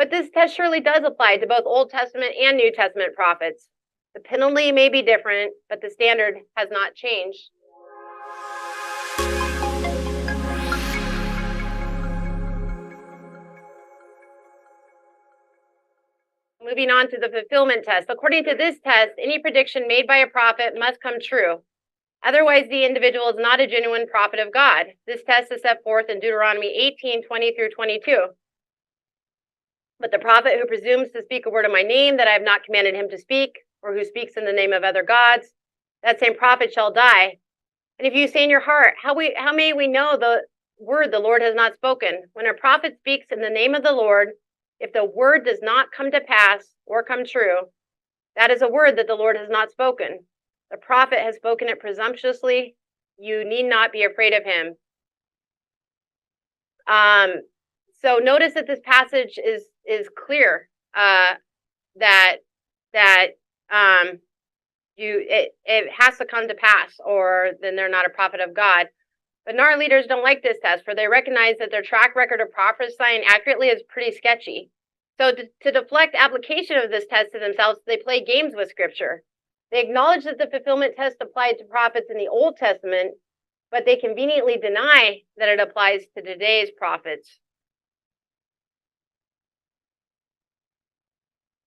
But this test surely does apply to both Old Testament and New Testament prophets. The penalty may be different, but the standard has not changed. Moving on to the fulfillment test. According to this test, any prediction made by a prophet must come true. Otherwise, the individual is not a genuine prophet of God. This test is set forth in Deuteronomy 18:20 through 22. But the prophet who presumes to speak a word in my name that I have not commanded him to speak, or who speaks in the name of other gods, that same prophet shall die. And if you say in your heart, how may we know the word the Lord has not spoken? When a prophet speaks in the name of the Lord, if the word does not come to pass or come true, that is a word that the Lord has not spoken. The prophet has spoken it presumptuously. You need not be afraid of him. So notice that this passage is clear that it has to come to pass, or then they're not a prophet of God. But NAR leaders don't like this test, for they recognize that their track record of prophesying accurately is pretty sketchy. So to deflect application of this test to themselves, they play games with Scripture. They acknowledge that the fulfillment test applied to prophets in the Old Testament, but they conveniently deny that it applies to today's prophets.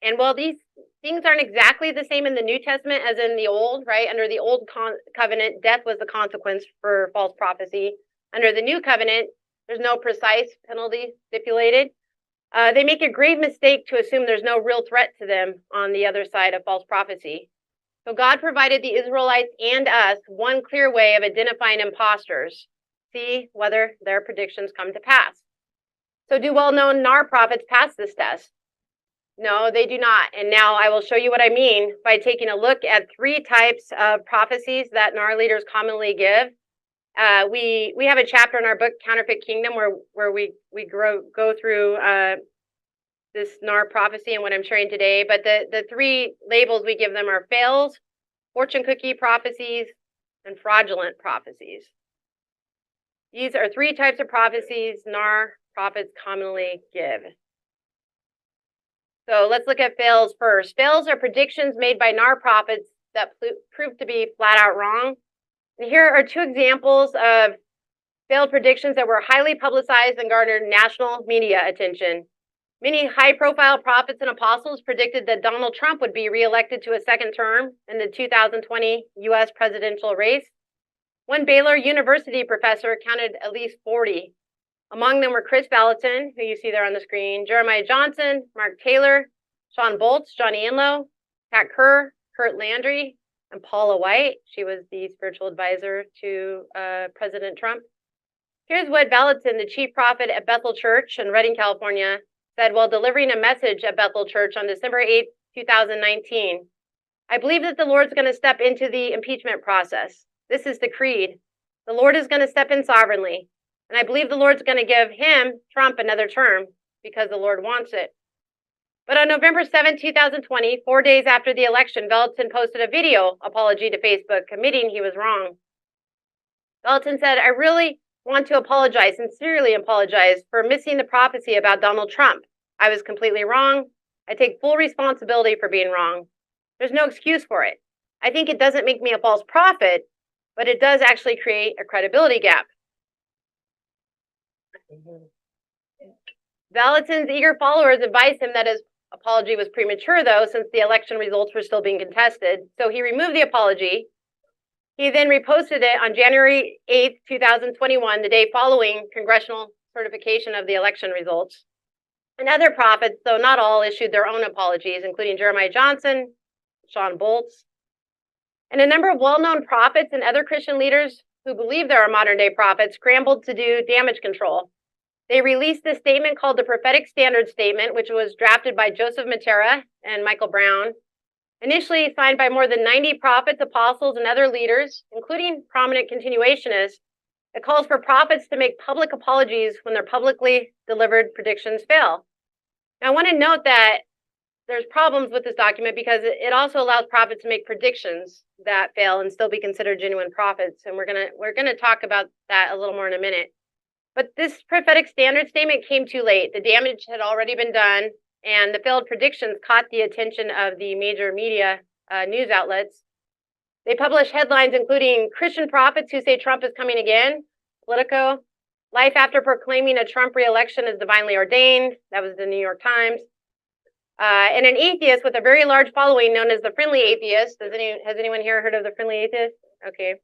And while these things aren't exactly the same in the New Testament as in the Old, right? Under the Old Covenant, death was the consequence for false prophecy. Under the New Covenant, there's no precise penalty stipulated. They make a grave mistake to assume there's no real threat to them on the other side of false prophecy. So God provided the Israelites and us one clear way of identifying imposters, see whether their predictions come to pass. So do well-known NAR prophets pass this test? No, they do not. And now I will show you what I mean by taking a look at 3 types of prophecies that NAR leaders commonly give. We have a chapter in our book, Counterfeit Kingdom, where we go through this NAR prophecy and what I'm sharing today. But the 3 labels we give them are fails, fortune cookie prophecies, and fraudulent prophecies. These are 3 types of prophecies NAR prophets commonly give. So let's look at fails first. Fails are predictions made by NAR prophets that prove to be flat out wrong. And here are 2 examples of failed predictions that were highly publicized and garnered national media attention. Many high-profile prophets and apostles predicted that Donald Trump would be reelected to a second term in the 2020 U.S. presidential race. One Baylor University professor counted at least 40. Among them were Chris Valentin, who you see there on the screen, Jeremiah Johnson, Mark Taylor, Sean Boltz, Johnny Enlow, Pat Kerr, Kurt Landry, and Paula White. She was the spiritual advisor to President Trump. Here's what Valentin, the chief prophet at Bethel Church in Redding, California, said while delivering a message at Bethel Church on December 8, 2019. I believe that the Lord's going to step into the impeachment process. This is the creed. The Lord is going to step in sovereignly. And I believe the Lord's going to give him, Trump, another term because the Lord wants it. But on November 7, 2020, 4 days after the election, Valentin posted a video apology to Facebook, admitting he was wrong. Valentin said, I really want to apologize, sincerely apologize, for missing the prophecy about Donald Trump. I was completely wrong. I take full responsibility for being wrong. There's no excuse for it. I think it doesn't make me a false prophet, but it does actually create a credibility gap. Valentin's eager followers advised him that his apology was premature, though, since the election results were still being contested. So he removed the apology. He then reposted it on January 8, 2021, the day following congressional certification of the election results. And other prophets, though not all, issued their own apologies, including Jeremiah Johnson, Sean Boltz, and a number of well-known prophets and other Christian leaders who believe there are modern-day prophets scrambled to do damage control. They released a statement called the Prophetic Standard Statement, which was drafted by Joseph Matera and Michael Brown, initially signed by more than 90 prophets, apostles, and other leaders, including prominent continuationists. It calls for prophets to make public apologies when their publicly delivered predictions fail. Now, I want to note that there's problems with this document because it also allows prophets to make predictions that fail and still be considered genuine prophets. And we're gonna talk about that a little more in a minute. But this prophetic standard statement came too late. The damage had already been done. and the failed predictions caught the attention of the major media news outlets. They published headlines including Christian prophets who say Trump is coming again, Politico, life after proclaiming a Trump re-election is divinely ordained, that was the New York Times, and an atheist with a very large following known as the Friendly Atheist. Has anyone here heard of the Friendly Atheist? Okay.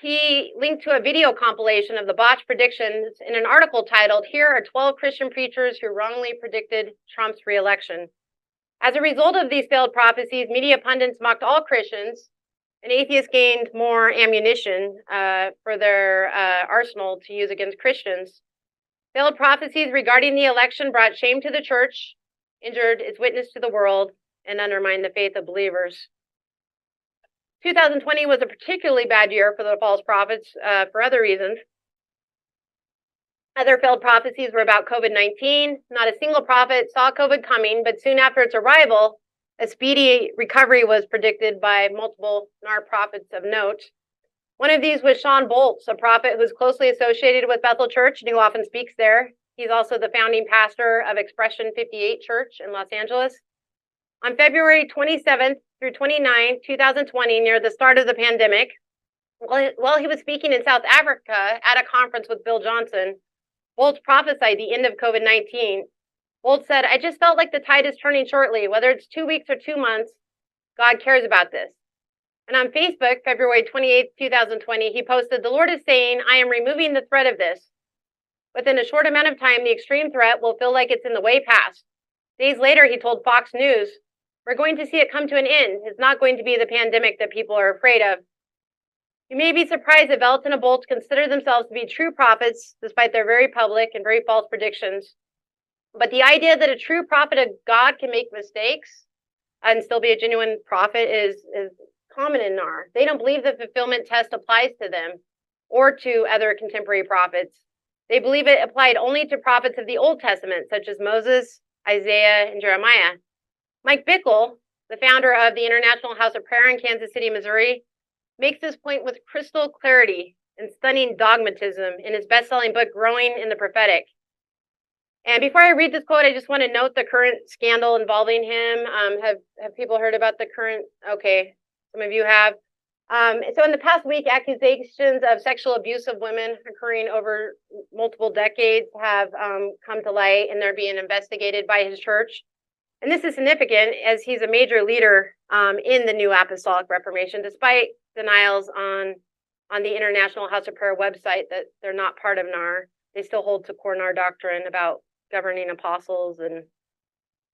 He linked to a video compilation of the botched predictions in an article titled, "Here are 12 Christian preachers who wrongly predicted Trump's re-election." As a result of these failed prophecies, media pundits mocked all Christians, and atheists gained more ammunition for their arsenal to use against Christians. Failed prophecies regarding the election brought shame to the church, injured its witness to the world, and undermined the faith of believers. 2020 was a particularly bad year for the false prophets for other reasons. Other failed prophecies were about COVID-19. Not a single prophet saw COVID coming, but soon after its arrival, a speedy recovery was predicted by multiple NAR prophets of note. One of these was Sean Boltz, a prophet who's closely associated with Bethel Church and who often speaks there. He's also the founding pastor of Expression 58 Church in Los Angeles. On February 27th through 29, 2020, near the start of the pandemic, while he was speaking in South Africa at a conference with Bill Johnson, Boltz prophesied the end of COVID-19. Boltz said, "I just felt like the tide is turning shortly. Whether it's 2 weeks or 2 months, God cares about this." And on Facebook, February 28th, 2020, he posted, "The Lord is saying, I am removing the threat of this. Within a short amount of time, the extreme threat will feel like it's in the way past." Days later, he told Fox News, "We're going to see it come to an end. It's not going to be the pandemic that people are afraid of." You may be surprised that Velton and Boltz consider themselves to be true prophets, despite their very public and very false predictions. But the idea that a true prophet of God can make mistakes and still be a genuine prophet is common in NAR. They don't believe the fulfillment test applies to them or to other contemporary prophets. They believe it applied only to prophets of the Old Testament, such as Moses, Isaiah, and Jeremiah. Mike Bickle, the founder of the International House of Prayer in Kansas City, Missouri, makes this point with crystal clarity and stunning dogmatism in his best-selling book, Growing in the Prophetic. And before I read this quote, I just want to note the current scandal involving him. Have people heard about the current? Okay, some of you have. So in the past week, accusations of sexual abuse of women occurring over multiple decades have come to light, and they're being investigated by his church. And this is significant as he's a major leader in the New Apostolic Reformation, despite denials on the International House of Prayer website that they're not part of NAR. They still hold to core NAR doctrine about governing apostles and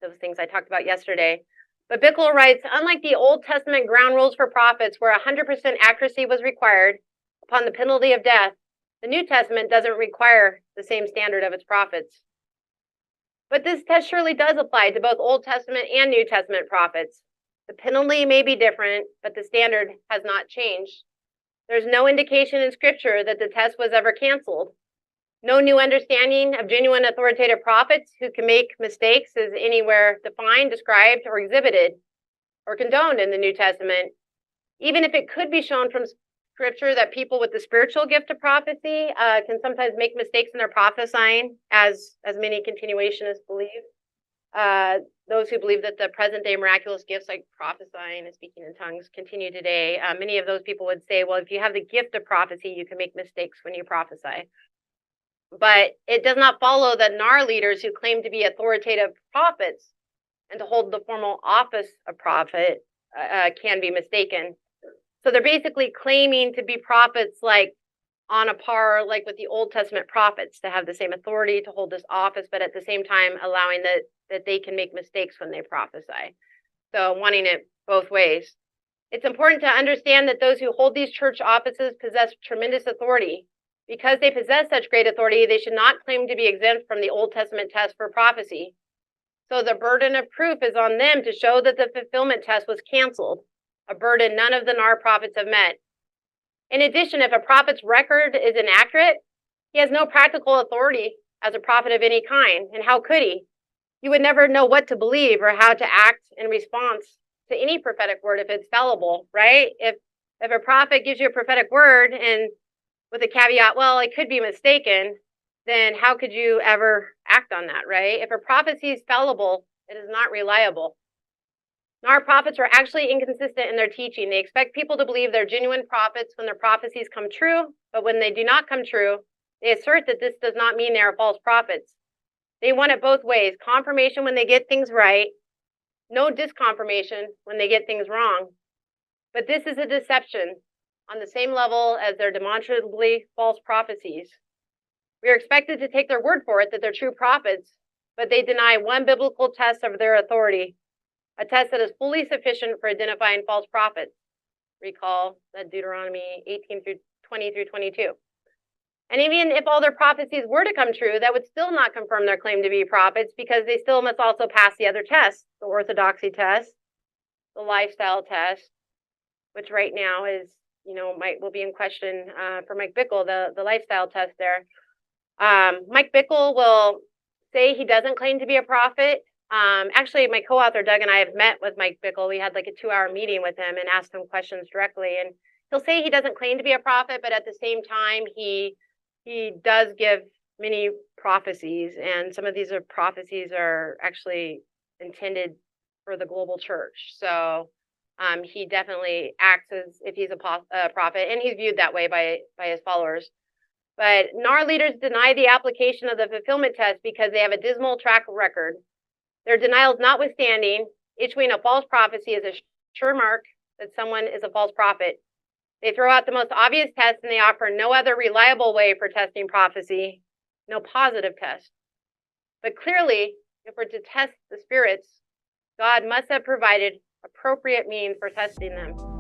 those things I talked about yesterday. But Bickle writes, "Unlike the Old Testament ground rules for prophets where 100% accuracy was required upon the penalty of death, the New Testament doesn't require the same standard of its prophets." But this test surely does apply to both Old Testament and New Testament prophets. The penalty may be different, but the standard has not changed. There's no indication in Scripture that the test was ever canceled. No new understanding of genuine authoritative prophets who can make mistakes is anywhere defined, described, or exhibited, or condoned in the New Testament. Even if it could be shown from Scripture that people with the spiritual gift of prophecy can sometimes make mistakes in their prophesying, as many continuationists believe. Those who believe that the present-day miraculous gifts like prophesying and speaking in tongues continue today, many of those people would say, well, if you have the gift of prophecy, you can make mistakes when you prophesy. But it does not follow that NAR leaders who claim to be authoritative prophets and to hold the formal office of prophet can be mistaken. So they're basically claiming to be prophets like on a par like with the Old Testament prophets, to have the same authority to hold this office, but at the same time allowing that they can make mistakes when they prophesy. So wanting it both ways. It's important to understand that those who hold these church offices possess tremendous authority. Because they possess such great authority, they should not claim to be exempt from the Old Testament test for prophecy. So the burden of proof is on them to show that the fulfillment test was canceled, a burden none of the NAR prophets have met. In addition, if a prophet's record is inaccurate, he has no practical authority as a prophet of any kind. And how could he? You would never know what to believe or how to act in response to any prophetic word if it's fallible, right? If a prophet gives you a prophetic word and with a caveat, well, it could be mistaken, then how could you ever act on that, right? If a prophecy is fallible, it is not reliable. NAR prophets are actually inconsistent in their teaching. They expect people to believe they're genuine prophets when their prophecies come true, but when they do not come true, they assert that this does not mean they are false prophets. They want it both ways: confirmation when they get things right, no disconfirmation when they get things wrong. But this is a deception on the same level as their demonstrably false prophecies. We are expected to take their word for it that they're true prophets, but they deny one biblical test of their authority, a test that is fully sufficient for identifying false prophets. Recall that Deuteronomy 18 through 20 through 22. And even if all their prophecies were to come true, that would still not confirm their claim to be prophets, because they still must also pass the other tests: the orthodoxy test, the lifestyle test, which right now is, will be in question for Mike Bickle, the lifestyle test there. Mike Bickle will say he doesn't claim to be a prophet. Actually, my co-author Doug and I have met with Mike Bickle. We had like a 2-hour meeting with him and asked him questions directly. And he'll say he doesn't claim to be a prophet, but at the same time, he does give many prophecies, and some of these prophecies are actually intended for the global church. So he definitely acts as if he's a prophet, and he's viewed that way by his followers. But NAR leaders deny the application of the fulfillment test because they have a dismal track record. Their denials notwithstanding, issuing a false prophecy is a sure mark that someone is a false prophet. They throw out the most obvious test, and they offer no other reliable way for testing prophecy, no positive test. But clearly, if we're to test the spirits, God must have provided appropriate means for testing them.